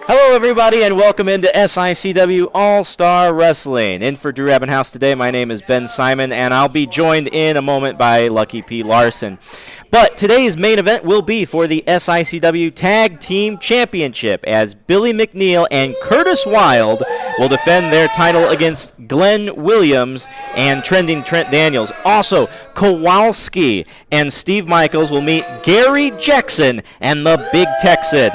Hello, everybody, and welcome into SICW All-Star Wrestling. In for Drew Abbenhouse today, my name is Ben Simon, and I'll be joined in a moment by Lucky P. Larson. But today's main event will be for the SICW Tag Team Championship, as Billy McNeil and Curtis Wilde will defend their title against Glenn Williams and Trending Trent Daniels. Also, Kowalski and Steve Michaels will meet Gary Jackson and the Big Texan.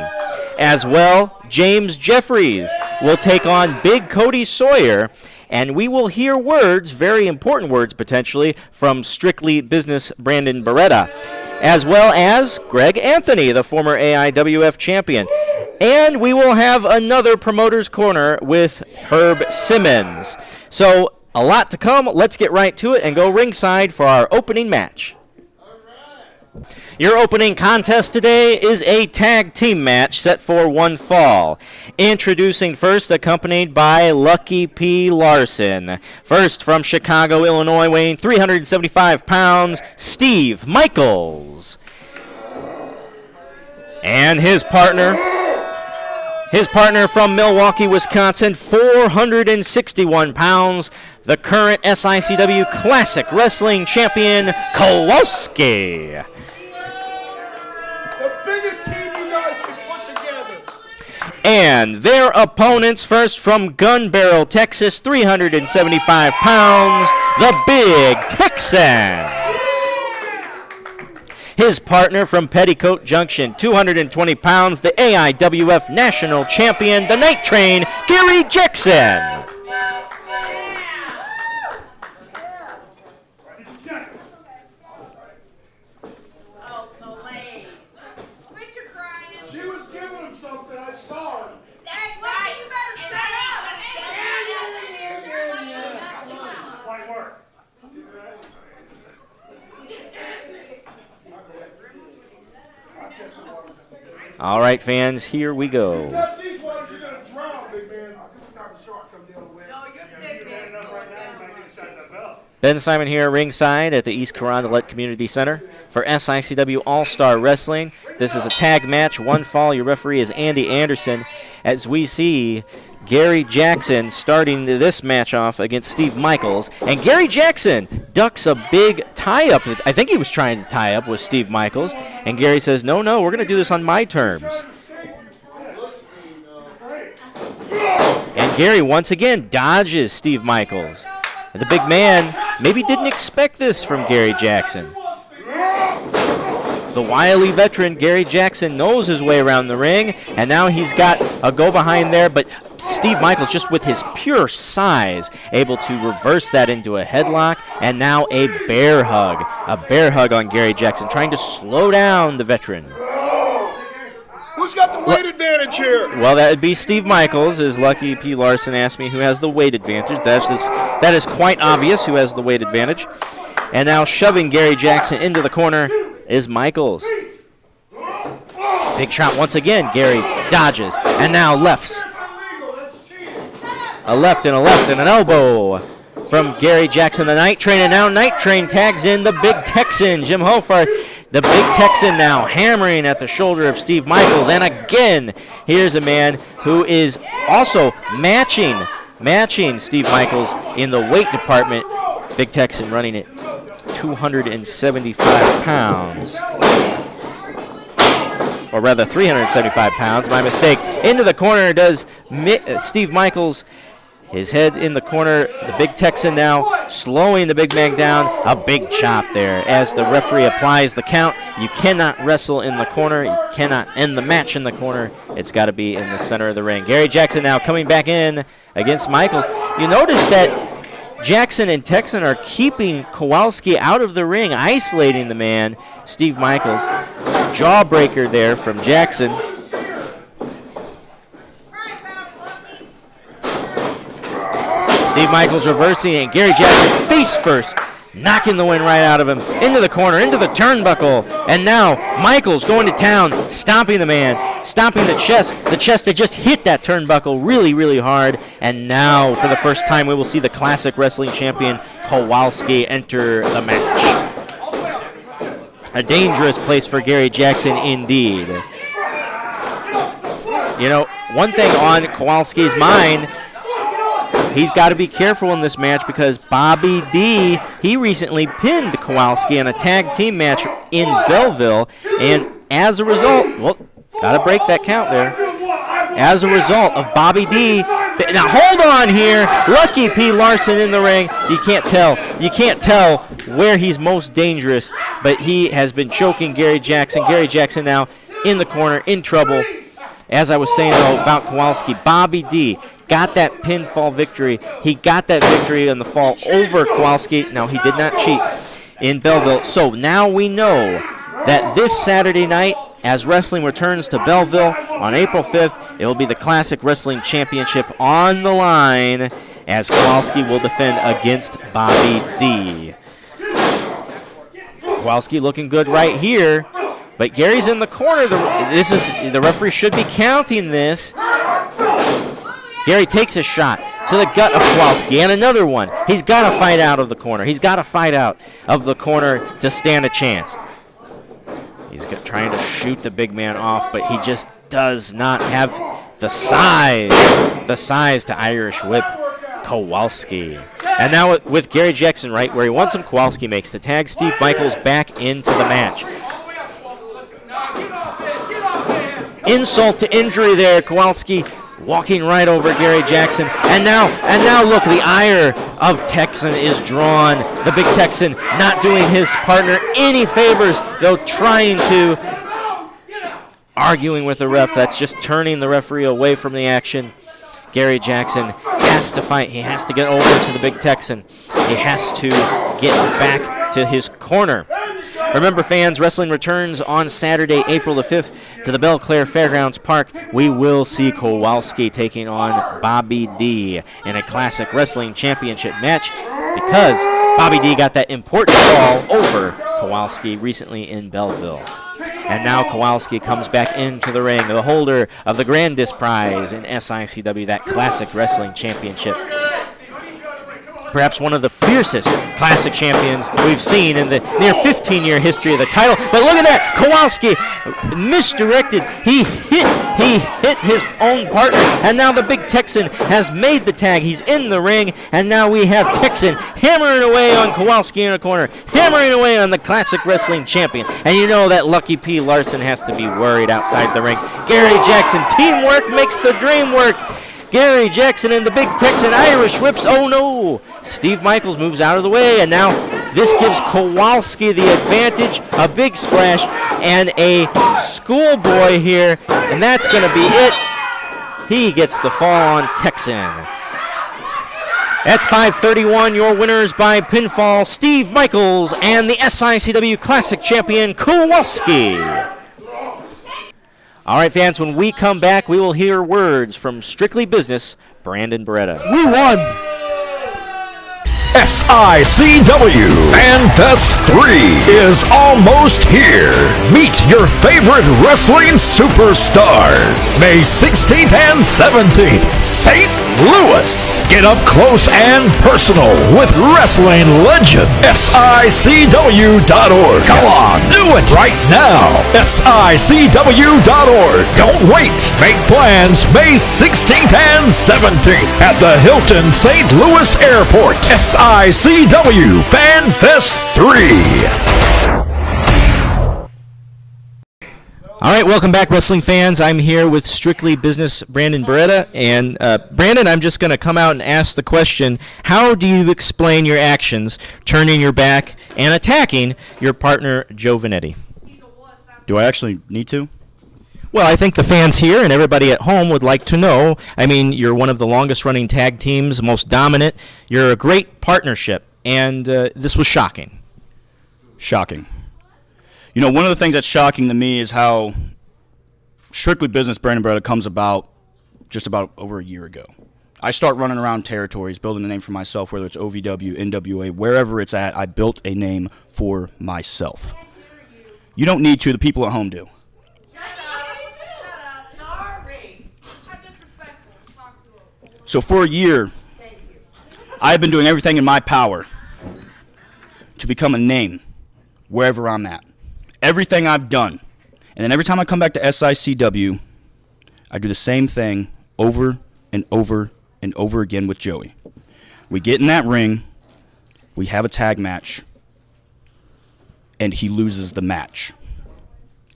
As well, James Jeffries will take on Big Cody Sawyer, and we will hear words, very important words potentially, from Strictly Business Brandon Beretta, as well as Greg Anthony, the former AIWF champion. And we will have another Promoter's Corner with Herb Simmons. So, a lot to come. Let's get right to it and go ringside for our opening match. Your opening contest today is a tag team match set for one fall. Introducing first, accompanied by Lucky P. Larson. First, from Chicago, Illinois, weighing 375 pounds, Steve Michaels. And his partner from Milwaukee, Wisconsin, 461 pounds, the current SICW Classic Wrestling Champion, Kowalski. And their opponents, first from Gun Barrel, Texas, 375 pounds, the Big Texan. His partner from Petticoat Junction, 220 pounds, the AIWF National Champion, the Night Train, Gary Jackson. All right, fans, here we go. Ben Simon here ringside at the East Carondelet Community Center for SICW All-Star Wrestling. This is a tag match, one fall. Your referee is Andy Anderson, as we see Gary Jackson starting this match off against Steve Michaels. And Gary Jackson ducks a big tie-up. I think he was trying to tie up with Steve Michaels. And Gary says, no, we're going to do this on my terms. And Gary once again dodges Steve Michaels. And the big man maybe didn't expect this from Gary Jackson. The wily veteran, Gary Jackson, knows his way around the ring, and now he's got a go behind there, but Steve Michaels, just with his pure size, able to reverse that into a headlock, and now a bear hug on Gary Jackson, trying to slow down the veteran. Who's got the weight advantage here? Well, that would be Steve Michaels, as Lucky P. Larson asked me who has the weight advantage. That is quite obvious who has the weight advantage. And now shoving Gary Jackson into the corner is Michaels. Big shot once again. Gary dodges. And now lefts. A left and an elbow from Gary Jackson, the Night Train. And now Night Train tags in the Big Texan, Jim Hofarth. The Big Texan now hammering at the shoulder of Steve Michaels. And again, here's a man who is also matching Steve Michaels in the weight department. Big Texan running it 275 pounds. Or rather 375 pounds, my mistake. Into the corner does Steve Michaels. His head in the corner, the Big Texan now slowing the big man down. A big chop there as the referee applies the count. You cannot wrestle in the corner. You cannot end the match in the corner. It's got to be in the center of the ring. Gary Jackson now coming back in against Michaels. You notice that Jackson and Texan are keeping Kowalski out of the ring, isolating the man, Steve Michaels. Jawbreaker there from Jackson. Steve Michaels reversing, and Gary Jackson face first, knocking the wind right out of him. Into the corner, into the turnbuckle. And now Michaels going to town, stomping the man, stomping the chest that just hit that turnbuckle really, really hard. And now, for the first time, we will see the Classic Wrestling Champion Kowalski enter the match. A dangerous place for Gary Jackson indeed. You know, one thing on Kowalski's mind, he's got to be careful in this match because Bobby D, he recently pinned Kowalski in a tag team match in Belleville, and as a result, well, got to break that count there. As a result of Bobby D, now hold on here, Lucky P. Larson in the ring. You can't tell where he's most dangerous, but he has been choking Gary Jackson. Gary Jackson now in the corner, in trouble. As I was saying, though, about Kowalski, Bobby D got that pinfall victory. He got that victory on the fall over Kowalski. Now, he did not cheat in Belleville. So now we know that this Saturday night, as wrestling returns to Belleville on April 5th, it will be the Classic Wrestling Championship on the line as Kowalski will defend against Bobby D. Kowalski looking good right here, but Gary's in the corner. The referee should be counting this. Gary takes a shot to the gut of Kowalski, and another one. He's got to fight out of the corner. He's got to fight out of the corner to stand a chance. He's trying to shoot the big man off, but he just does not have the size to Irish whip Kowalski. And now with Gary Jackson right where he wants him, Kowalski makes the tag. Steve Michaels back into the match. Insult to injury there, Kowalski walking right over Gary Jackson. And now look, the ire of Texan is drawn. The big Texan not doing his partner any favors, though trying to, arguing with the ref. That's just turning the referee away from the action. Gary Jackson has to fight. He has to get over to the big Texan. He has to get back to his corner. Remember, fans, wrestling returns on Saturday, April the 5th to the Belle Claire Fairgrounds Park. We will see Kowalski taking on Bobby D in a Classic Wrestling Championship match because Bobby D got that important fall over Kowalski recently in Belleville. And now Kowalski comes back into the ring, the holder of the grandest prize in SICW, that Classic Wrestling Championship. Perhaps one of the fiercest classic champions we've seen in the near 15-year history of the title. But look at that, Kowalski misdirected. He hit his own partner, and now the big Texan has made the tag. He's in the ring, and now we have Texan hammering away on Kowalski in a corner, hammering away on the classic wrestling champion. And you know that Lucky P. Larson has to be worried outside the ring. Gary Jackson, teamwork makes the dream work. Gary Jackson and the big Texan Irish whips. Oh no! Steve Michaels moves out of the way, and now this gives Kowalski the advantage. A big splash and a schoolboy here, and that's going to be it. He gets the fall on Texan. At 5:31, your winners by pinfall, Steve Michaels and the SICW Classic Champion Kowalski. All right, fans, when we come back, we will hear words from Strictly Business, Brandon Beretta. We won! SICW FanFest 3 is almost here. Meet your favorite wrestling superstars. May 16th and 17th, St. Louis. Get up close and personal with wrestling legend. SICW.org. Come on, do it right now. SICW.org. Don't wait. Make plans May 16th and 17th at the Hilton St. Louis Airport. SICW FanFest 3. All right, welcome back, wrestling fans. I'm here with Strictly Business Brandon Beretta. And Brandon, I'm just going to come out and ask the question, how do you explain your actions, turning your back and attacking your partner, Joe Vanetti? Do I actually need to? Well, I think the fans here and everybody at home would like to know. I mean, you're one of the longest-running tag teams, most dominant. You're a great partnership, and this was shocking. Shocking. You know, one of the things that's shocking to me is how Strictly Business Brandon Beretta comes about just about over a year ago. I start running around territories, building a name for myself, whether it's OVW, NWA, wherever it's at, I built a name for myself. You don't need to, the people at home do. So for a year, I've been doing everything in my power to become a name wherever I'm at. Everything I've done. And then every time I come back to SICW, I do the same thing over and over and over again with Joey. We get in that ring, we have a tag match, and he loses the match.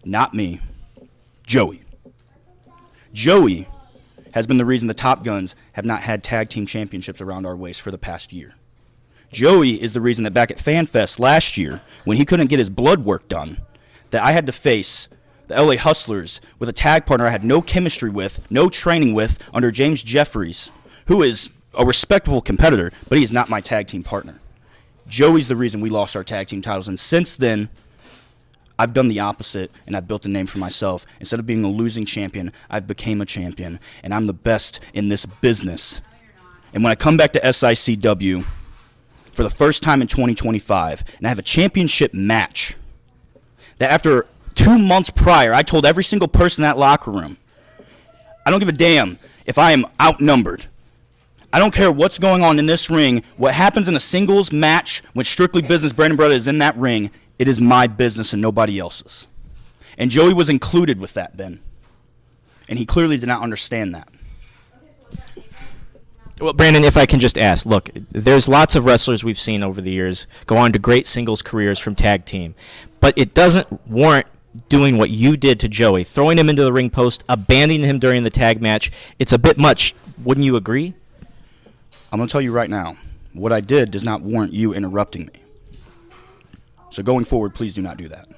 Not me, Joey. Joey has been the reason the Top Guns have not had tag team championships around our waist for the past year. Joey is the reason that back at FanFest last year, when he couldn't get his blood work done, that I had to face the LA Hustlers with a tag partner I had no chemistry with, no training with, under James Jeffries, who is a respectable competitor, but he is not my tag team partner. Joey's the reason we lost our tag team titles, and since then, I've done the opposite, and I've built a name for myself. Instead of being a losing champion, I've became a champion, and I'm the best in this business. And when I come back to SICW for the first time in 2025, and I have a championship match, that after 2 months prior, I told every single person in that locker room, I don't give a damn if I am outnumbered. I don't care what's going on in this ring. What happens in a singles match when Strictly Business Brandon Beretta is in that ring, it is my business and nobody else's. And Joey was included with that, Ben. And he clearly did not understand that. Well, Brandon, if I can just ask, look, there's lots of wrestlers we've seen over the years go on to great singles careers from tag team, but it doesn't warrant doing what you did to Joey, throwing him into the ring post, abandoning him during the tag match. It's a bit much. Wouldn't you agree? I'm going to tell you right now, what I did does not warrant you interrupting me. So going forward, please do not do that.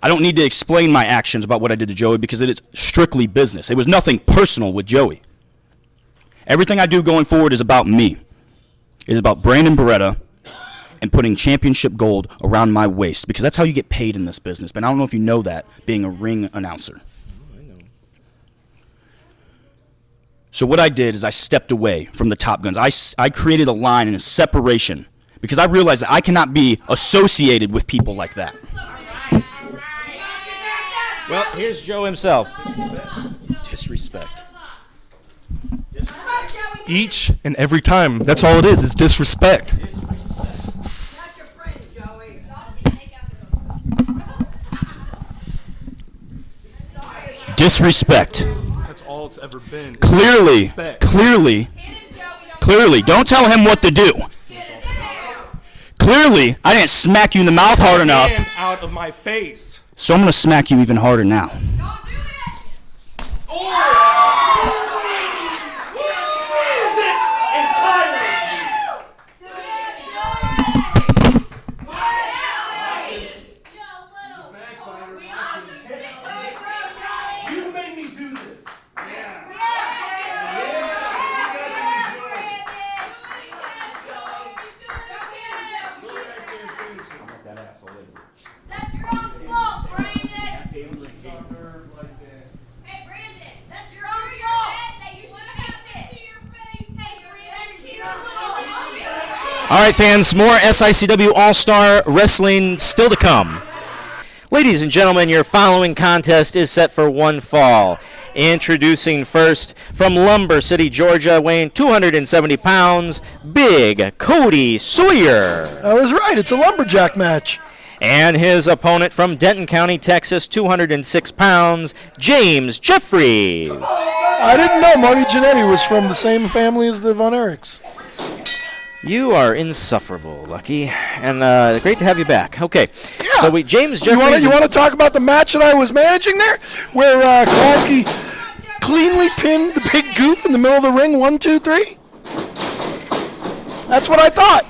I don't need to explain my actions about what I did to Joey because it is strictly business. It was nothing personal with Joey. Everything I do going forward is about me. It is about Brandon Beretta and putting championship gold around my waist because that's how you get paid in this business. But I don't know if you know that, being a ring announcer. So what I did is I stepped away from the Top Guns. I created a line and a separation because I realized that I cannot be associated with people like that. Well, here's Joe himself. Disrespect. Each and every time. That's all it is disrespect. Disrespect. That's all it's ever been. Clearly, don't tell him what to do. Clearly, I didn't smack you in the mouth hard enough, Get out of my face. so I'm going to smack you even harder now. You made me do this. All right, fans, more SICW All-Star Wrestling still to come. Ladies and gentlemen, your following contest is set for one fall. Introducing first, from Lumber City, Georgia, weighing 270 pounds, Big Cody Sawyer. I was right. It's a lumberjack match. And his opponent from Denton County, Texas, 206 pounds, James Jeffries. I didn't know Marty Jannetty was from the same family as the Von Erichs. You are insufferable, Lucky, and great to have you back. Okay, Yeah. so James Jeffries. You want to talk about the match that I was managing there, where Kowalski cleanly pinned the big goof in the middle of the ring? 1, 2, 3. That's what I thought.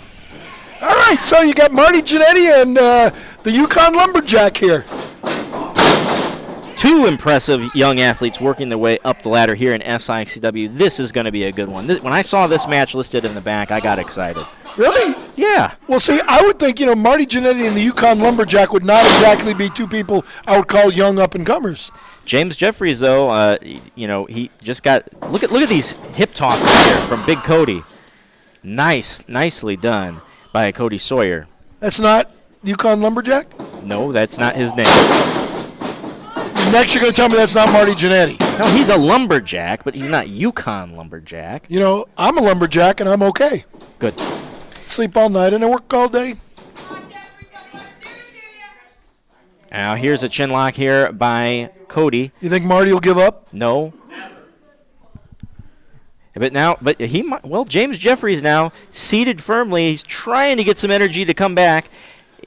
All right, so you got Marty Jannetty and the Yukon Lumberjack here. Two impressive young athletes working their way up the ladder here in SICW. This is going to be a good one. When I saw this match listed in the back, I got excited. Really? Yeah. Well, see, I would think, Marty Jannetty and the Yukon Lumberjack would not exactly be two people I would call young up-and-comers. James Jeffries, though, he just got look at these hip tosses here from Big Cody. Nicely done by Cody Sawyer. That's not Yukon Lumberjack? No, that's not his name. Next, you're going to tell me that's not Marty Jannetty. No, he's a lumberjack, but he's not Yukon Lumberjack. I'm a lumberjack, and I'm okay. Good. Sleep all night and I work all day. Now here's a chin lock here by Cody. You think Marty will give up? No. But he might, well, James Jeffries now seated firmly. He's trying to get some energy to come back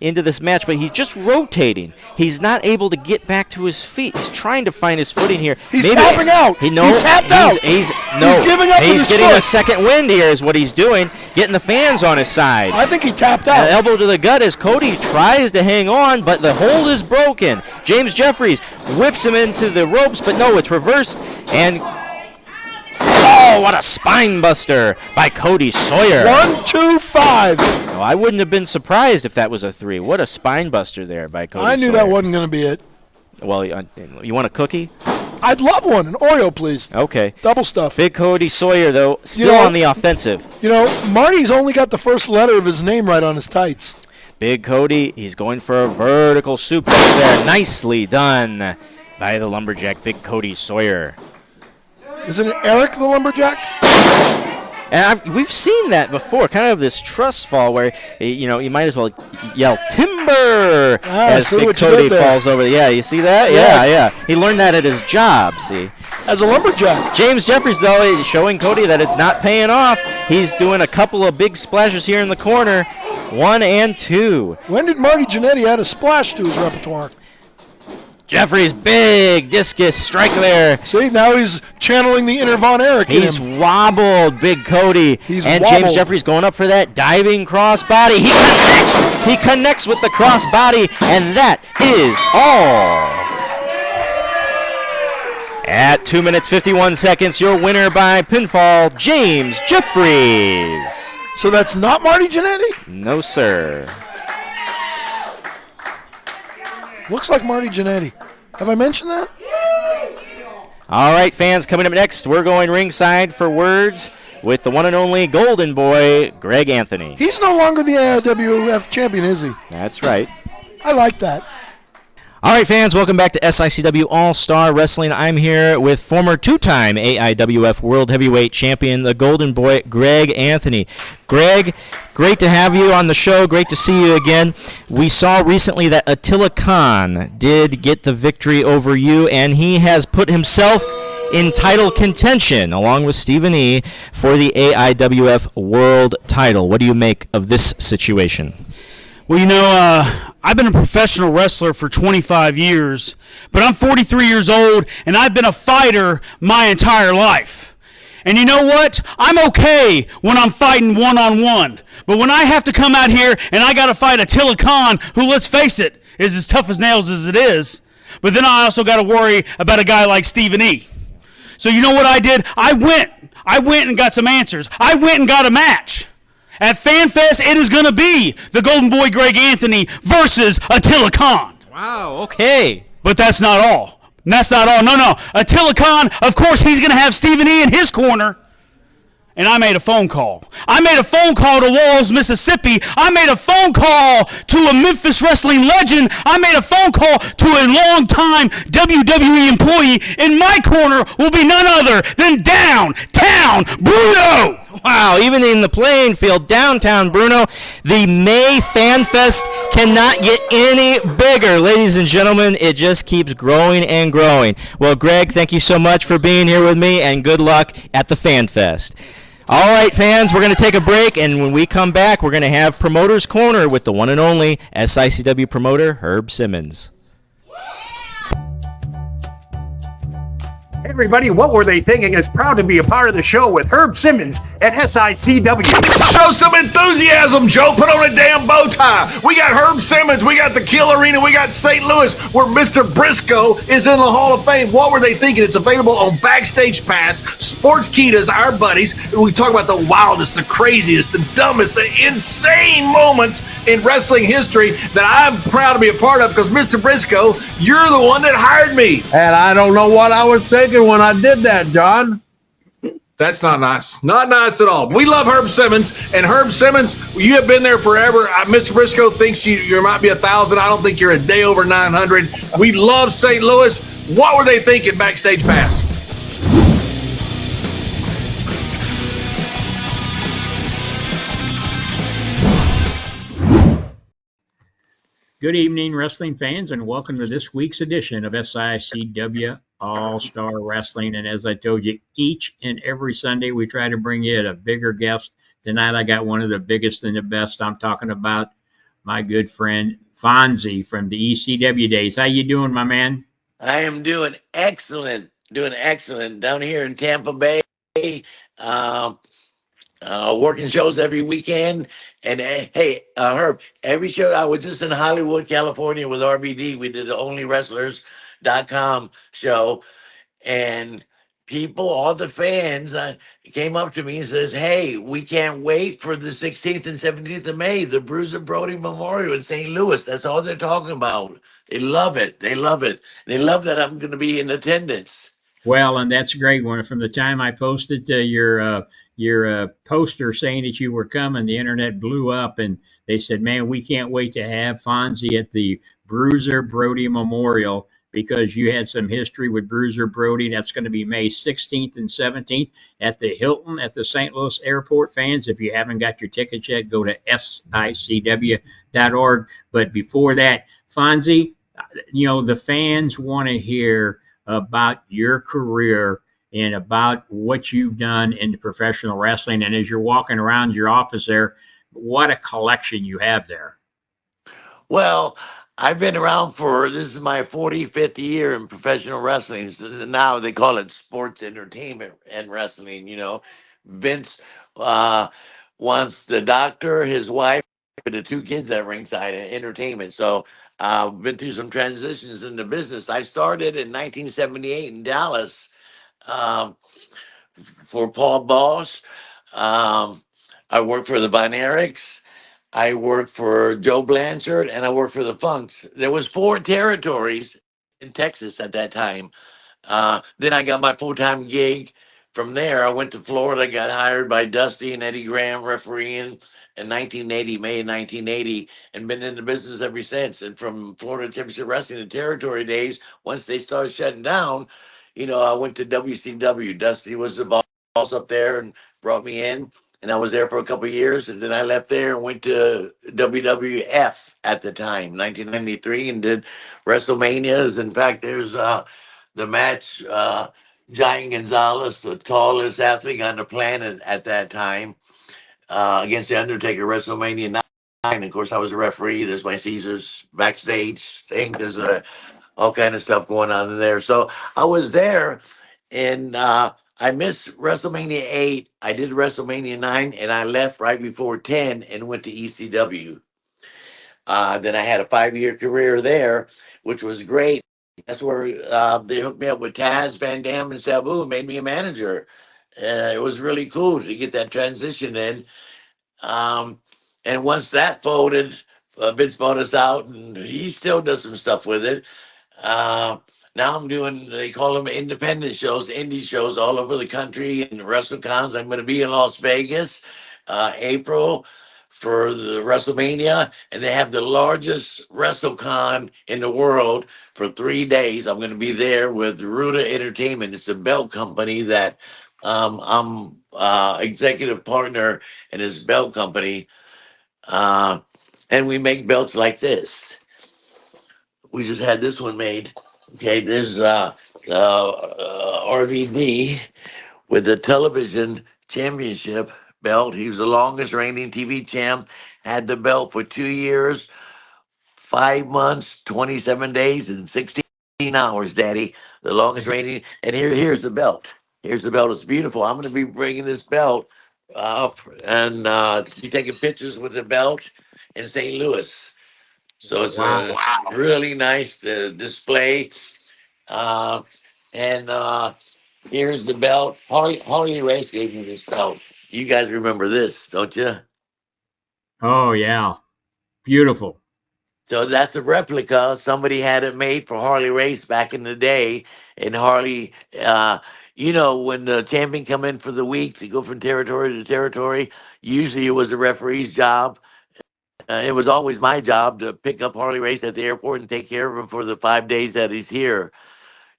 into this match, but he's just rotating. He's not able to get back to his feet. He's trying to find his footing here. He's tapping out. He tapped out. He's giving up with He's his getting foot. a second wind here is what he's doing, getting the fans on his side. I think he tapped out. An elbow to the gut as Cody tries to hang on, but the hold is broken. James Jeffries whips him into the ropes, but no, it's reversed. And oh, what a spine buster by Cody Sawyer. 1, 2, 5. No, I wouldn't have been surprised if that was a 3. What a spine buster there by Cody I knew Sawyer. that wasn't going to be it. Well, you want a cookie? I'd love one. An Oreo, please. Okay. Double stuff. Big Cody Sawyer, though, still on the offensive. You know, Marty's only got the first letter of his name right on his tights. Big Cody, he's going for a vertical suplex there. Nicely done by the lumberjack, Big Cody Sawyer. Isn't it Eric the Lumberjack? And we've seen that before, kind of this trust fall where, you might as well yell timber as Big Cody falls over. Yeah, you see that? Yeah. He learned that at his job, see. As a lumberjack. James Jeffries, though, is showing Cody that it's not paying off. He's doing a couple of big splashes here in the corner. 1 and 2. When did Marty Jannetty add a splash to his repertoire? Jeffries, big discus strike there. See, now he's channeling the inner Von Erich in He's him. wobbled, Big Cody. He's and wobbled. James Jeffries going up for that diving crossbody. He connects with the crossbody, and that is all. At 2 minutes, 51 seconds, your winner by pinfall, James Jeffries. So that's not Marty Jannetty? No, sir. Looks like Marty Jannetty. Have I mentioned that? All right, fans, coming up next, we're going ringside for words with the one and only Golden Boy, Greg Anthony. He's no longer the AIWF champion, is he? That's right. I like that. All right, fans, welcome back to SICW All-Star Wrestling. I'm here with former two-time AIWF World Heavyweight Champion, the Golden Boy, Greg Anthony. Greg, great to have you on the show. Great to see you again. We saw recently that Attila Khan did get the victory over you, and he has put himself in title contention, along with Stephen E., for the AIWF World title. What do you make of this situation? Well, I've been a professional wrestler for 25 years, but I'm 43 years old, and I've been a fighter my entire life. And you know what? I'm okay when I'm fighting one-on-one. But when I have to come out here and I got to fight Attila Khan, who, let's face it, is as tough as nails as it is, but then I also got to worry about a guy like Stephen E. So you know what I did? I went and got some answers. I went and got a match. At FanFest, it is going to be the Golden Boy Greg Anthony versus Attila Khan. Wow, okay. But that's not all. That's not all. No. Attila Khan, of course, he's going to have Stephen E. in his corner. And I made a phone call. I made a phone call to Walls, Mississippi. I made a phone call to a Memphis wrestling legend. I made a phone call to a longtime WWE employee. In my corner will be none other than Downtown Bruno. Wow, even in the playing field, downtown Bruno, the May Fan Fest cannot get any bigger. Ladies and gentlemen, it just keeps growing and growing. Well, Greg, thank you so much for being here with me, and good luck at the Fan Fest. All right, fans, we're going to take a break, and when we come back, we're going to have Promoter's Corner with the one and only SICW promoter, Herb Simmons. Hey everybody, What Were They Thinking is proud to be a part of the show with Herb Simmons at SICW. Show some enthusiasm, Joe. Put on a damn bow tie. We got Herb Simmons. We got the Kill Arena. We got St. Louis, where Mr. Briscoe is in the Hall of Fame. What Were They Thinking? It's available on Backstage Pass. Sportskeedas, our buddies. We talk about the wildest, the craziest, the dumbest, the insane moments in wrestling history that I'm proud to be a part of because, Mr. Briscoe, you're the one that hired me. And I don't know what I was thinking when I did that, John. That's not nice. Not nice at all. We love Herb Simmons, and Herb Simmons, you have been there forever. Mr. Briscoe thinks you might be 1,000. I don't think you're a day over 900. We love St. Louis. What were they thinking, Backstage Pass? Good evening, wrestling fans, and welcome to this week's edition of SICW All Star Wrestling. And as I told you, each and every Sunday we try to bring you a bigger guest. Tonight I got one of the biggest and the best. I'm talking about my good friend Fonzie from the ECW days. How you doing, my man? I am doing excellent down here in Tampa Bay. Uh, Working shows every weekend. And hey, Herb, every show I was just in Hollywood, California with RVD. We did the OnlyWrestlers.com show, and people, all the fans, came up to me and says, "Hey, we can't wait for the 16th and 17th of May, the Bruiser Brody Memorial in St. Louis." That's all they're talking about. They love it. They love it. They love that I'm going to be in attendance. Well, and that's a great one. From the time I posted your poster saying that you were coming, the internet blew up, and they said, "Man, we can't wait to have Fonzie at the Bruiser Brody Memorial because you had some history with Bruiser Brody." That's going to be May 16th and 17th at the Hilton at the St. Louis Airport. Fans, if you haven't got your tickets yet, go to sicw.org. But before that, Fonzie, the fans want to hear about your career and about what you've done in professional wrestling. And as you're walking around your office there, what a collection you have there. Well, I've been around this is my 45th year in professional wrestling. So now they call it sports entertainment and wrestling. Vince wants the doctor, his wife, and the two kids at ringside and entertainment. So I've been through some transitions in the business. I started in 1978 in Dallas um, for Paul Boss. I worked for the Von Erichs. I worked for Joe Blanchard, and I worked for the Funks. There was 4 territories in Texas at that time. Then I got my full-time gig. From there, I went to Florida, got hired by Dusty and Eddie Graham refereeing in 1980, May 1980, and been in the business ever since. And from Florida Championship Wrestling and territory days, once they started shutting down, I went to WCW. Dusty was the boss up there and brought me in, and I was there for a couple of years, and then I left there and went to WWF at the time, 1993, and did WrestleManias. In fact, there's the match, Giant Gonzalez, the tallest athlete on the planet at that time, against the Undertaker, WrestleMania 9. Of course, I was a referee. There's my Caesars backstage thing. There's all kind of stuff going on in there. So I was there, and I missed WrestleMania 8. I did WrestleMania 9, and I left right before 10 and went to ECW. Then I had a 5-year career there, which was great. That's where they hooked me up with Taz, Van Dam, and Sabu and made me a manager. It was really cool to get that transition in. And once that folded, Vince bought us out, and he still does some stuff with it. Now I'm doing, they call them independent shows, indie shows all over the country and WrestleCons. I'm going to be in Las Vegas, April, for the WrestleMania, and they have the largest WrestleCon in the world for 3 days. I'm going to be there with Ruda Entertainment. It's a belt company that I'm executive partner in his belt company, and we make belts like this. We just had this one made. Okay, there's RVD with the television championship belt. He was the longest reigning TV champ, had the belt for 2 years, 5 months, 27 days, and 16 hours, Daddy. The longest reigning. And here's the belt. Here's the belt. It's beautiful. I'm going to be bringing this belt up and taking pictures with the belt in St. Louis. So it's a really nice display. And here's the belt. Harley Race gave me this belt. You guys remember this, don't you? Oh, yeah. Beautiful. So that's a replica. Somebody had it made for Harley Race back in the day. And Harley, when the champion come in for the week to go from territory to territory, usually it was the referee's job. It was always my job to pick up Harley Race at the airport and take care of him for the 5 days that he's here.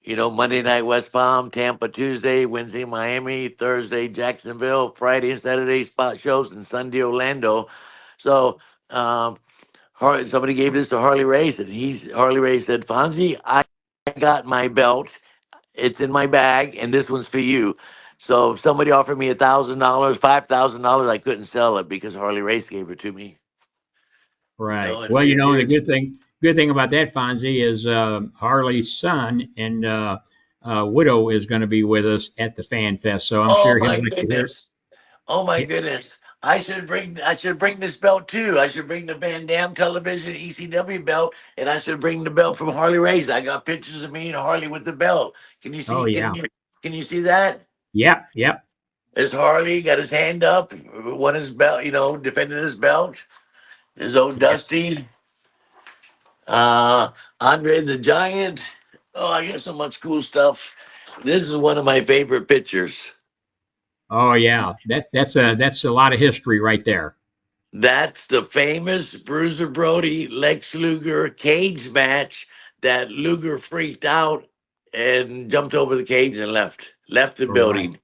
Monday night West Palm, Tampa Tuesday, Wednesday Miami, Thursday Jacksonville, Friday and Saturday spot shows, and Sunday Orlando. So Somebody gave this to Harley Race, and Harley Race said, Fonzie, I got my belt. It's in my bag, and this one's for you. So if somebody offered me $1,000, $5,000, I couldn't sell it because Harley Race gave it to me. Right. And Well, the good thing about that, Fonzie, is Harley's son and widow is going to be with us at the Fan Fest. So I'm oh sure he'll my like to hear. goodness. Oh my goodness. I should bring this belt too. I should bring the Van Dam television ECW belt, and I should bring the belt from Harley Race. I got pictures of me and Harley with the belt. Can you Oh see yeah. can you see that? Yep. Yep. There's Harley got his hand up, won his belt, defending his belt. There's old Dusty, Andre the Giant. Oh, I got so much cool stuff. This is one of my favorite pictures. Oh yeah. That's a lot of history right there. That's the famous Bruiser Brody Lex Luger cage match that Luger freaked out and jumped over the cage and left the Right. building.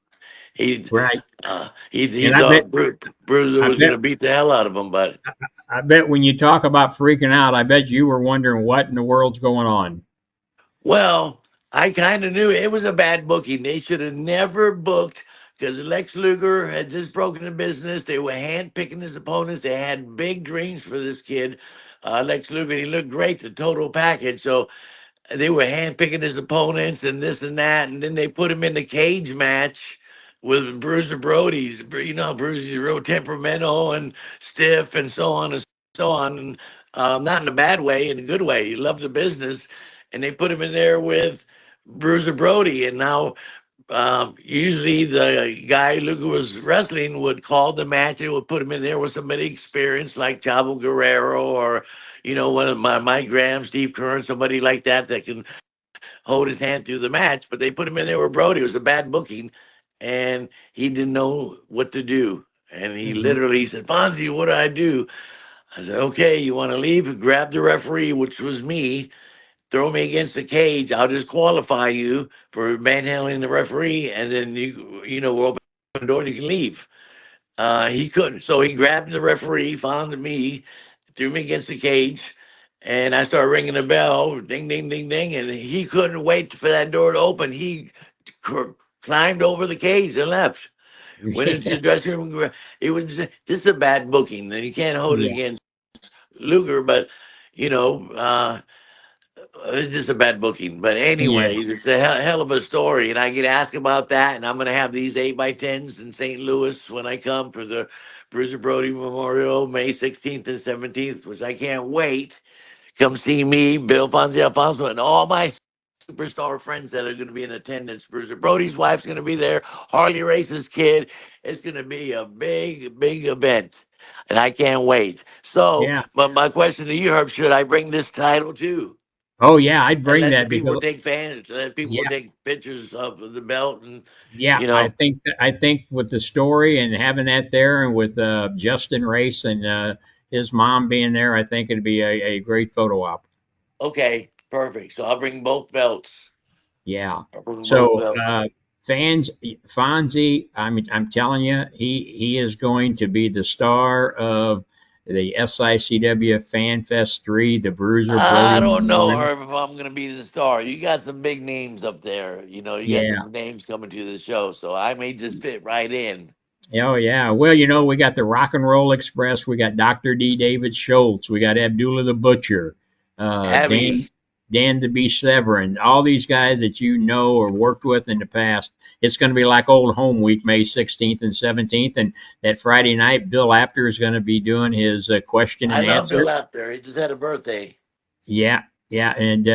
He Right. he And I bet thought Bruiser I was going bet to beat the hell out of him, but I bet when you talk about freaking out, I bet you were wondering what in the world's going on. well, I kind of knew it was a bad booking. They should have never booked because Lex Luger had just broken the business. They were handpicking his opponents. They had big dreams for this kid, Lex Luger. He looked great, the total package. So they were handpicking his opponents and this and that, and then they put him in the cage match with Bruiser Brody's. Bruiser's real temperamental and stiff and so on and so on, and not in a bad way, in a good way. He loved the business, and they put him in there with Bruiser Brody, and now. Usually the guy Luger was wrestling would call the match and would put him in there with somebody experienced like Chavo Guerrero or one of Mike Graham, Steve Kerr, somebody like that can hold his hand through the match. But they put him in there with Brody. It was a bad booking, and he didn't know what to do. And he literally said, Fonzie, what do I do? I said, okay, you want to leave? Grab the referee, which was me, throw me against the cage. I'll just qualify you for manhandling the referee, and then we'll open the door and you can leave. He couldn't, so he grabbed the referee, found me, threw me against the cage, and I started ringing the bell, ding, ding, ding, ding, and he couldn't wait for that door to open. He climbed over the cage and left. Went into the dressing room. It was just a bad booking, and you can't hold it Yeah. against Luger, but you know. It's just a bad booking. But Yeah. anyway, it's a hell of a story. And I get asked about that. And I'm going to have these 8x10s in St. Louis when I come for the Bruiser Brody Memorial, May 16th and 17th, which I can't wait. Come see me, Bill Fonzie Alfonso, and all my superstar friends that are going to be in attendance. Bruiser Brody's wife's going to be there. Harley Race's kid. It's going to be a big, big event. And I can't wait. So, Yeah. but my question to you, Herb, should I bring this title too? Oh yeah, I'd And bring that because let people yeah, take pictures of the belt, and yeah. you I know, think with the story and having that there, and with Justin Race and his mom being there, I think it'd be a great photo op. okay, perfect. So I'll bring both belts. Yeah. I'll bring both So belts. fans, Fonzie, I'm telling you, he is going to be the star of the SICW Fan Fest 3, the Bruiser I Brody don't know, Memorial. Herb, if I'm going to be the star. You got some big names up there. You got Yeah. some names coming to the show, so I may just fit right in. Oh yeah. Well, we got the Rock and Roll Express. We got Dr. D. David Schultz. We got Abdullah the Butcher, Abby, Dan the Beast Severin. All these guys that you know or worked with in the past. It's going to be like old home week, May 16th and 17th, and that Friday night, Bill Apter is going to be doing his question I and love answer. Bill out there. He just had a birthday. Yeah. Yeah, and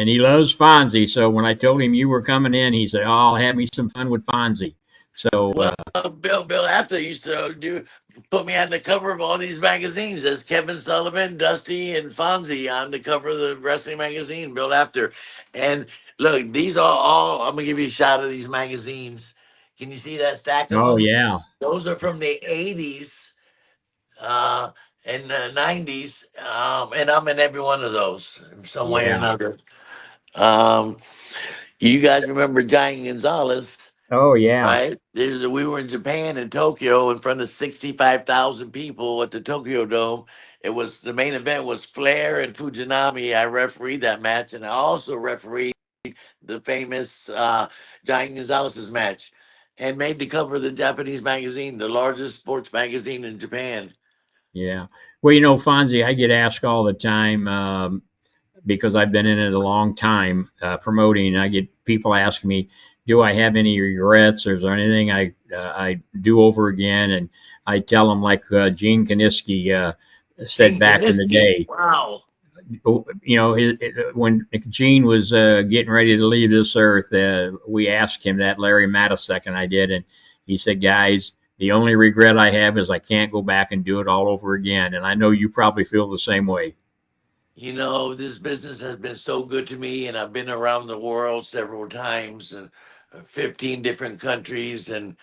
he loves Fonzie. So when I told him you were coming in, he said, "Oh, I'll have me some fun with Fonzie." So Well, Bill after used to put me on the cover of all these magazines as Kevin Sullivan, Dusty, and Fonzie on the cover of the wrestling magazine. Bill after, and look, these are all. I'm gonna give you a shot of these magazines. Can you see that stack of oh them? yeah, Those are from the '80s and the '90s, and I'm in every one of those in some way or yeah. another. Um, you guys remember Giant Gonzalez? Oh yeah, Right. We were in Japan in Tokyo in front of 65,000 people at the Tokyo Dome. It was the main event was Flair and Fujinami. I refereed that match, and I also refereed the famous Giant Gonzalez's match, and made the cover of the Japanese magazine, the largest sports magazine in Japan. Yeah. Well, Fonzie, I get asked all the time because I've been in it a long time promoting. I get people asking me, do I have any regrets, or is there anything I do over again? And I tell them like Gene Kaniski said back in the day. Wow. When Gene was getting ready to leave this earth, we asked him that, Larry Mattisek and I did, and he said, guys, the only regret I have is I can't go back and do it all over again. And I know you probably feel the same way. This business has been so good to me, and I've been around the world several times, and 15 different countries, and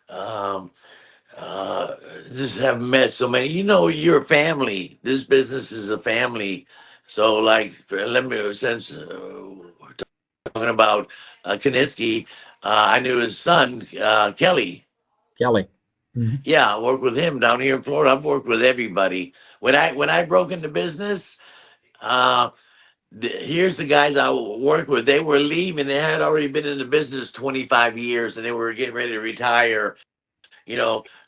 um, just have met so many. You're a family. This business is a family. So, like, since we're talking about Kaniski, I knew his son, Kelly. Kelly. Mm-hmm. Yeah, I worked with him down here in Florida. I've worked with everybody. When I broke into business, here's the guys I worked with. They were leaving. They had already been in the business 25 years, and they were getting ready to retire.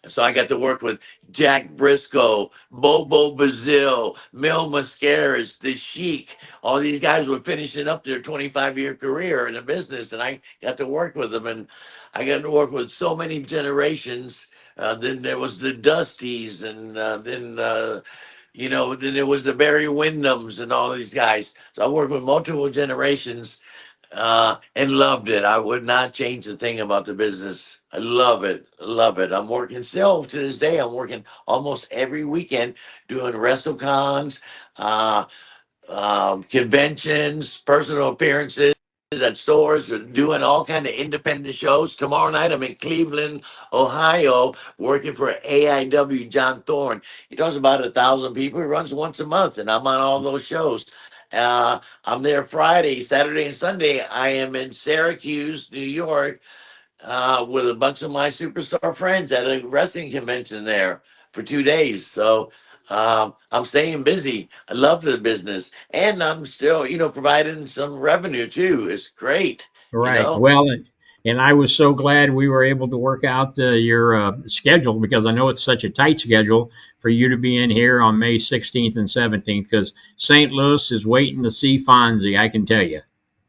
So I got to work with Jack Briscoe, Bobo Brazil, Mil Mascaras, The Sheik. All these guys were finishing up their 25-year career in the business, and I got to work with them. And I got to work with so many generations. Then there was the Dusties, and then there was the Barry Windhams and all these guys. So I worked with multiple generations and loved it. I would not change a thing about the business. I love it. Love it. I'm working still to this day. I'm working almost every weekend doing WrestleCons, conventions, personal appearances at stores, doing all kind of independent shows. Tomorrow night I'm in Cleveland, Ohio, working for AIW John Thorne. He does about 1,000 people. He runs once a month, and I'm on all those shows. I'm there Friday, Saturday, and Sunday. I am in Syracuse, New York, with a bunch of my superstar friends at a wrestling convention there for 2 days. So I'm staying busy. I love the business, and I'm still, providing some revenue too. It's great. Right. Well, and I was so glad we were able to work out your schedule, because I know it's such a tight schedule for you to be in here on May 16th and 17th, because St. Louis is waiting to see Fonzie, I can tell you.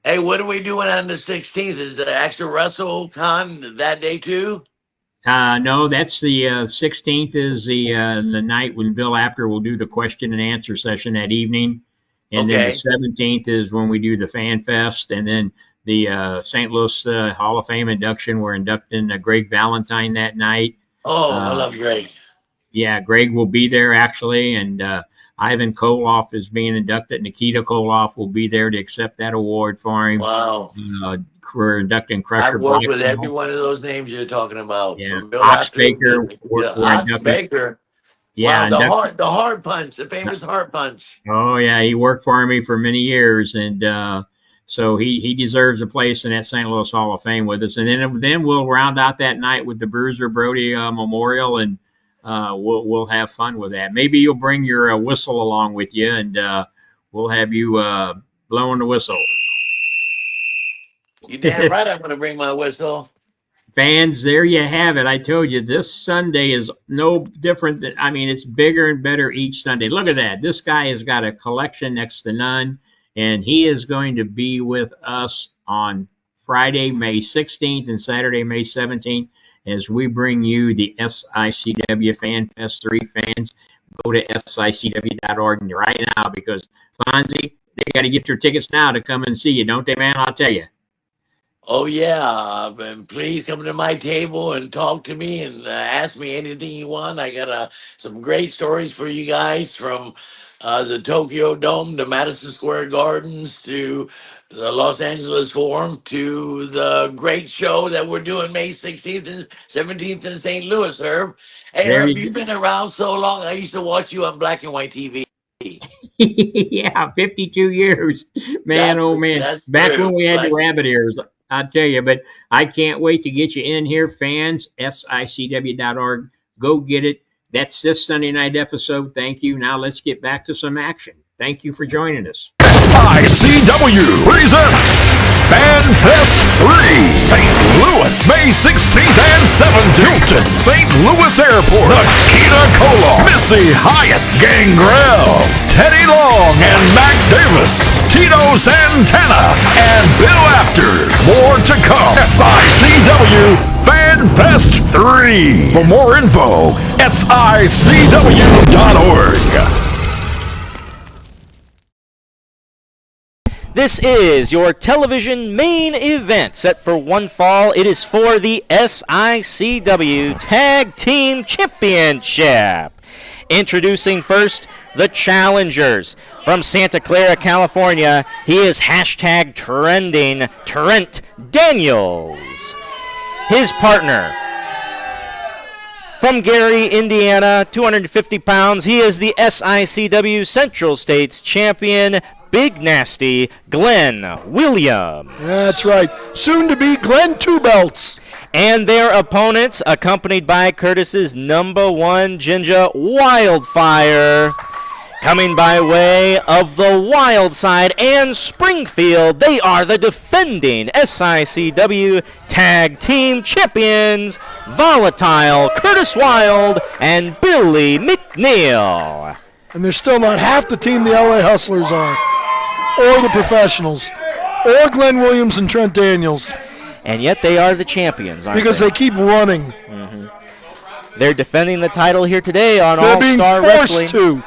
Hey, what are we doing on the 16th? Is the extra WrestleCon that day too? No, that's the 16th is the night when Bill Apter will do the question and answer session that evening. And then the 17th is when we do the Fan Fest. And then the St. Louis Hall of Fame induction. We're inducting Greg Valentine that night. Oh, I love Greg. Yeah, Greg will be there actually. And Ivan Koloff is being inducted. Nikita Koloff will be there to accept that award for him. Wow. We're inducting Crusher. I've worked with every one of those names you're talking about. Yeah, Ox Baker. Ox Baker. Yeah, wow, the hard punch, the famous hard punch. Oh yeah, he worked for me for many years, and so he deserves a place in that St. Louis Hall of Fame with us. And then we'll round out that night with the Bruiser Brody Memorial, and we'll have fun with that. Maybe you'll bring your whistle along with you, and we'll have you blowing the whistle. You damn right I'm going to bring my whistle. Fans, there you have it. I told you, this Sunday is no different than, it's bigger and better each Sunday. Look at that. This guy has got a collection next to none, and he is going to be with us on Friday, May 16th and Saturday, May 17th, as we bring you the SICW Fan Fest 3 fans. Go to SICW.org right now, because Fonzie, they got to get their tickets now to come and see you, don't they, man? I'll tell you. Oh, yeah. And please come to my table and talk to me and ask me anything you want. I got some great stories for you guys, from the Tokyo Dome to Madison Square Gardens to the Los Angeles Forum to the great show that we're doing May 16th and 17th in St. Louis, Herb. Hey, Herb, you've been around so long. I used to watch you on black and white TV. Yeah, 52 years. Man, oh, man. Back when we had the rabbit ears. I'll tell you, but I can't wait to get you in here, fans. SICW.org. Go get it. That's this Sunday night episode. Thank you. Now let's get back to some action. Thank you for joining us. SICW presents FanFest 3, St. Louis, May 16th and 17th. Hilton, St. Louis Airport, Nikita Koloff, Missy Hyatt, Gangrel, Teddy Long and Mac Davis, Tito Santana, and Bill Apter. More to come. SICW FanFest 3. For more info, SICW.org. This is your television main event set for one fall. It is for the SICW Tag Team Championship. Introducing first, the challengers. From Santa Clara, California, he is hashtag trending Trent Daniels. His partner, from Gary, Indiana, 250 pounds, he is the SICW Central States champion, Big Nasty Glenn Williams. That's right. Soon to be Glenn Two Belts. And their opponents, accompanied by Curtis's #1 Ginger Wildfire. Coming by way of the Wild Side and Springfield, they are the defending SICW Tag Team Champions, Volatile Curtis Wild and Billy McNeil. And they're still not half the team the LA Hustlers are, or the Professionals, or Glenn Williams and Trent Daniels. And yet they are the champions, aren't because they? They keep running. Mm-hmm. They're defending the title here today on They're All-Star being Wrestling. forced to.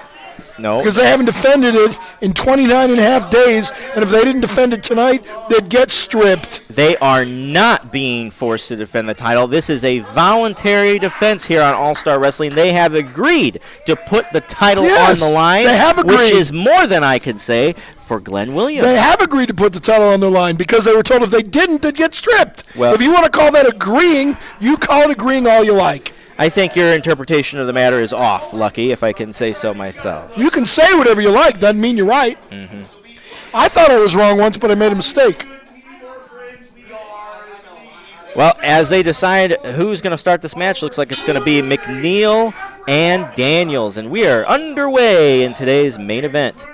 No. Because they haven't defended it in 29 and a half days, and if they didn't defend it tonight, they'd get stripped. They are not being forced to defend the title. This is a voluntary defense here on All-Star Wrestling. They have agreed to put the title on the line, they have agreed. which is more than I could say for Glenn Williams. They have agreed to put the title on the line because they were told if they didn't, they'd get stripped. Well, if you want to call that agreeing, you call it agreeing all you like. I think your interpretation of the matter is off, Lucky, if I can say so myself. You can say whatever you like. Doesn't mean you're right. Mm-hmm. I thought I was wrong once, but I made a mistake. Well, as they decide who's going to start this match, looks like it's going to be McNeil and Daniels. And we are underway in today's main event.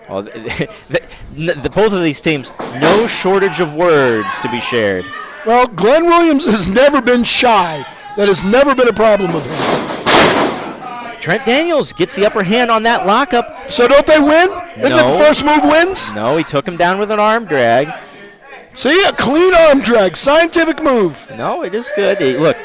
Oh, both of these teams, no shortage of words to be shared. Well, Glenn Williams has never been shy. That has never been a problem with his. Trent Daniels gets the upper hand on that lockup. So don't they win? Isn't it the first move wins? No, he took him down with an arm drag. See, a clean arm drag, scientific move. No, it is good. Look,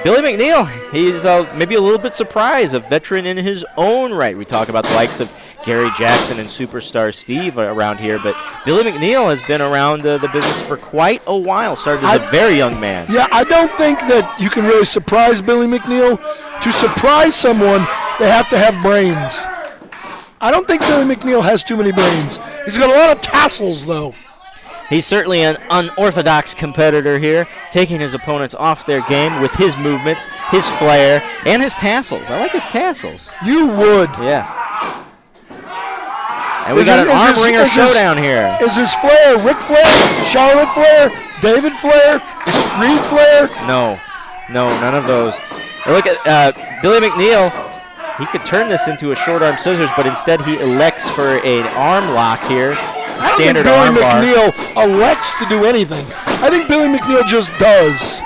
Billy McNeil, he's maybe a little bit surprised, a veteran in his own right. We talk about the likes of Gary Jackson and Superstar Steve around here, but Billy McNeil has been around the business for quite a while, started as a very young man. Yeah, I don't think that you can really surprise Billy McNeil. To surprise someone, they have to have brains. I don't think Billy McNeil has too many brains. He's got a lot of tassels, though. He's certainly an unorthodox competitor here, taking his opponents off their game with his movements, his flair, and his tassels. I like his tassels. You would. Yeah. And we got an arm ringer showdown here. Is his Flair Ric Flair, Charlotte Flair, David Flair, Reed Flair? No, none of those. And look at Billy McNeil. He could turn this into a short arm scissors, but instead he elects for an arm lock here. Standard arm bar. I don't think Billy McNeil elects to do anything. I think Billy McNeil just does.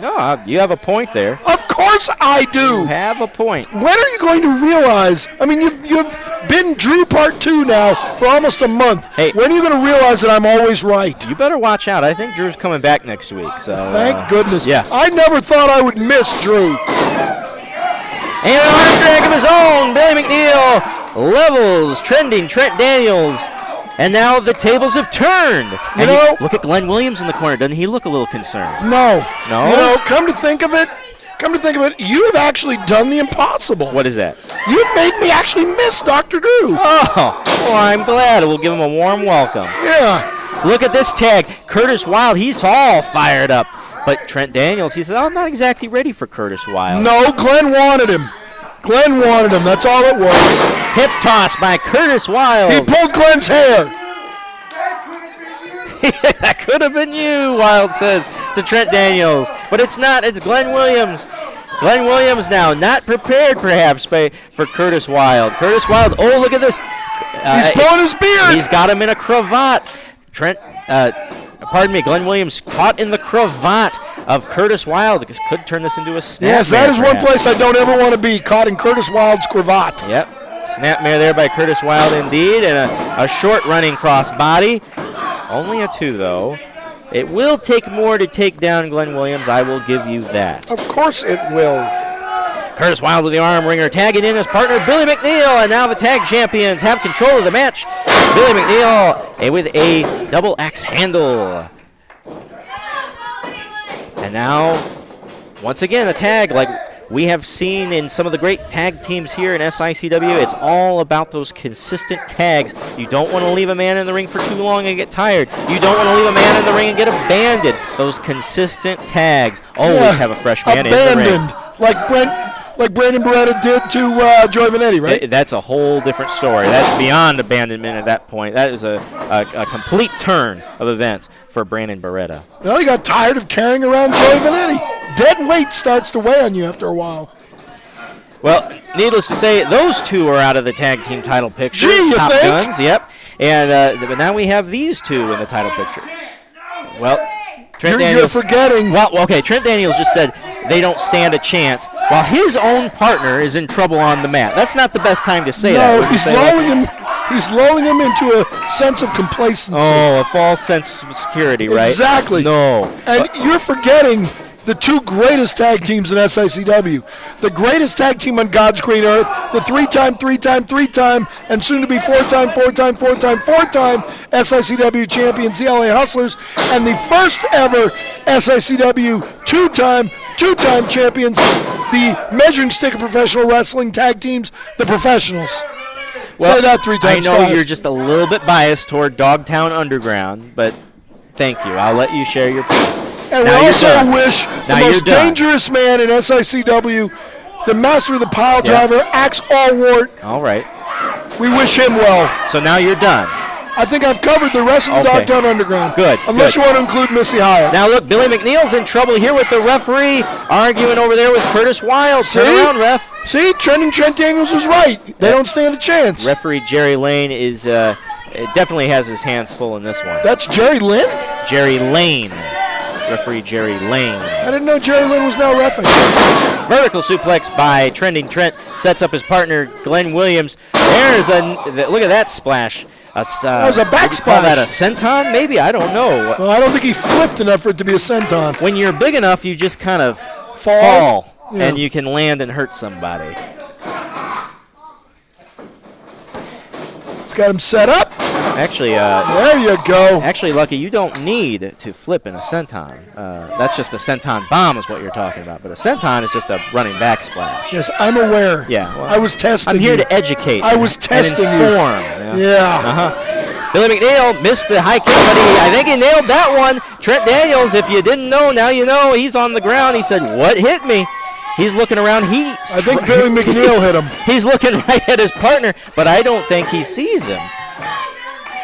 No, you have a point there. Of course I do. You have a point. When are you going to realize? I mean, you've been Drew Part 2 now for almost a month. Hey, when are you going to realize that I'm always right? You better watch out. I think Drew's coming back next week. So thank goodness. Yeah. I never thought I would miss Drew. And an arm drag of his own. Billy McNeil levels trending Trent Daniels. And now the tables have turned. You know, look at Glenn Williams in the corner. Doesn't he look a little concerned? No. No? You know, come to think of it, you have actually done the impossible. What is that? You've made me actually miss Dr. Drew. Oh, well, I'm glad. We'll give him a warm welcome. Yeah. Look at this tag. Curtis Wilde, he's all fired up. But Trent Daniels, he said, I'm not exactly ready for Curtis Wilde. No, Glenn wanted him. That's all it was. Hip toss by Curtis Wilde. He pulled Glenn's hair. That could have been you, Wilde says to Trent Daniels. But it's not. It's Glenn Williams. Glenn Williams now not prepared, perhaps, for Curtis Wild. Curtis Wild, oh, look at this. He's pulling his beard. He's got him in a cravat. Glenn Williams caught in the cravat of Curtis Wild. This could turn this into a snap. Yes, that is one place I don't ever want to be, caught in Curtis Wild's cravat. Yep. Snapmare there by Curtis Wild indeed, and a short running cross body. Only a 2, though. It will take more to take down Glenn Williams. I will give you that. Of course it will. Curtis Wild with the arm wringer, tagging in his partner, Billy McNeil, and now the tag champions have control of the match. Billy McNeil with a double axe handle. And now, once again, a tag like we have seen in some of the great tag teams here in SICW. It's all about those consistent tags. You don't want to leave a man in the ring for too long and get tired. You don't want to leave a man in the ring and get abandoned. Those consistent tags always have a fresh man in the ring. Like Brandon Beretta did to Joey Vanetti, right? That's a whole different story. That's beyond abandonment at that point. That is a complete turn of events for Brandon Beretta. Well, he got tired of carrying around Joey Vanetti. Dead weight starts to weigh on you after a while. Well, needless to say, those two are out of the tag team title picture. Gee, you Top think? Guns, yep. And but now we have these two in the title picture. Well, Trent Daniels. You're forgetting. Well, okay, Trent Daniels just said they don't stand a chance while his own partner is in trouble on the mat. That's not the best time to say that. No, he's lulling him into a sense of complacency. Oh, a false sense of security, right? Exactly. No. And you're forgetting the two greatest tag teams in SICW. The greatest tag team on God's green earth, the three-time, and soon-to-be four-time SICW champions, the LA Hustlers, and the first ever SICW two-time champions, the measuring stick of professional wrestling tag teams, the Professionals. Well, say that 3 times I know fast. you're just a little bit biased toward Dogtown Underground, but thank you. I'll let you share your piece. And now we also done. wish now the most dangerous man in SICW, the master of the pile driver, Axe Allwart. All right. We wish him well. So now you're done. I think I've covered the rest of the Dogtown Underground. Good. Unless you want to include Missy Hyatt. Now look, Billy McNeil's in trouble here with the referee, arguing over there with Curtis Wild. Turn around, ref. See, Trent Daniels is right. They don't stand a chance. Referee Jerry Lane is definitely has his hands full in this one. That's Jerry Lynn? Jerry Lane. Referee Jerry Lane. I didn't know Jerry Lynn was now reffing. Vertical suplex by Trending Trent. Sets up his partner, Glenn Williams. There's look at that splash. That was a back Call that a splash. senton? Maybe, I don't know. Well, I don't think he flipped enough for it to be a senton. When you're big enough, you just kind of fall. Yeah. And you can land and hurt somebody. He's got him set up. Actually, there you go. Actually, Lucky, you don't need to flip in a senton. That's just a senton bomb is what you're talking about. But a senton is just a running backsplash. Yes, I'm aware. Yeah. Well, I was testing I'm here you. to educate. I was testing and you. inform. Yeah. Uh-huh. Billy McNeil missed the high kick, but I think he nailed that one. Trent Daniels, if you didn't know, now you know. He's on the ground. He said, "What hit me?" He's looking around. I think Billy McNeil hit him. He's looking right at his partner, but I don't think he sees him.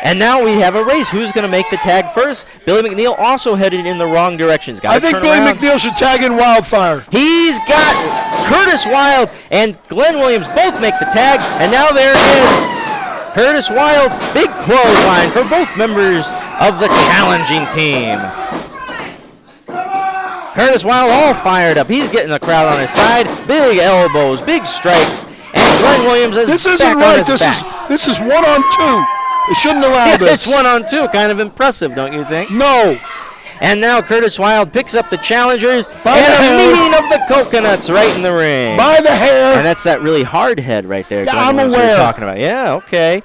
And now we have a race. Who's going to make the tag first? Billy McNeil also headed in the wrong direction. I think Billy McNeil should tag in Wildfire. He's got Curtis Wild and Glenn Williams both make the tag, and now they're in. Curtis Wild, big clothesline for both members of the challenging team. Curtis Wild all fired up. He's getting the crowd on his side. Big elbows, big strikes, and Glenn Williams is This back isn't on right. his back. This is 1-on-2. They shouldn't allow this. It's 1-on-2. Kind of impressive, don't you think? No. And now Curtis Wild picks up the challengers By and the a hair. meeting of the coconuts right in the ring. By the hair. And that's that really hard head right there. Yeah, Glenn I'm Williams aware. we were talking about. Yeah, okay.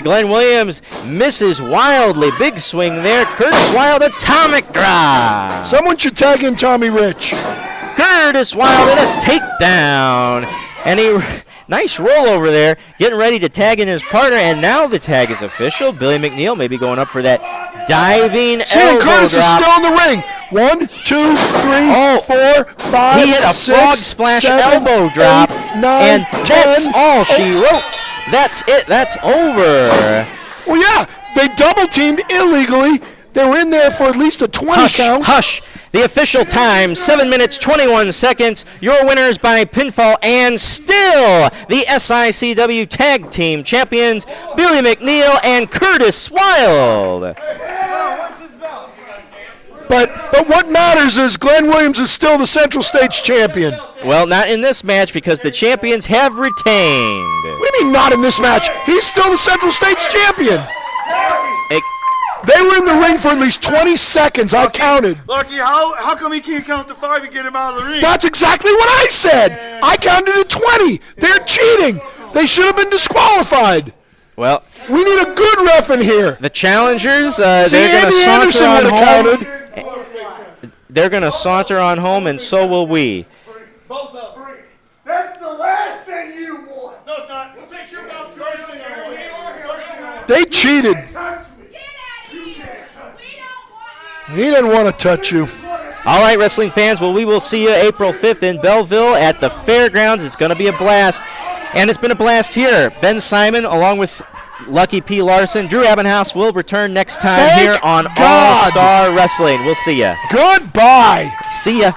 Glenn Williams misses wildly. Big swing there. Curtis Wild, atomic drop. Someone should tag in Tommy Rich. Curtis Wild in a takedown. And nice roll over there, getting ready to tag in his partner, and now the tag is official. Billy McNeil maybe going up for that diving elbow Curtis drop. is still in the ring. 1, 2, 3, 4, 5, He hit a 6, frog splash 7, elbow drop, 8, 9, and 10. that's all she wrote. That's it. That's over. Well, yeah, they double teamed illegally They were in there for at least a 20 count. Hush. The official time, 7 minutes, 21 seconds. Your winners by pinfall and still the SICW Tag Team Champions, Billy McNeil and Curtis Wild. But what matters is Glenn Williams is still the Central States champion. Well, not in this match because the champions have retained. What do you mean not in this match? He's still the Central States champion. They were in the ring for at least 20 seconds. I counted. Lucky, how come he can't count to 5 and get him out of the ring? That's exactly what I said. I counted to 20. They're cheating. They should have been disqualified. Well, we need a good ref in here. The challengers, they're going to saunter on home. They're going to saunter on home, and so will we. Both of them. That's the last thing you want. No, it's not. We'll take your belt first thing on. They cheated. He didn't want to touch you. All right, wrestling fans, well, we will see you April 5th in Belleville at the Fairgrounds. It's going to be a blast, and it's been a blast here. Ben Simon, along with Lucky P. Larson, Drew Abbenhouse will return next time here on All Star Wrestling. We'll see ya. Goodbye. See ya.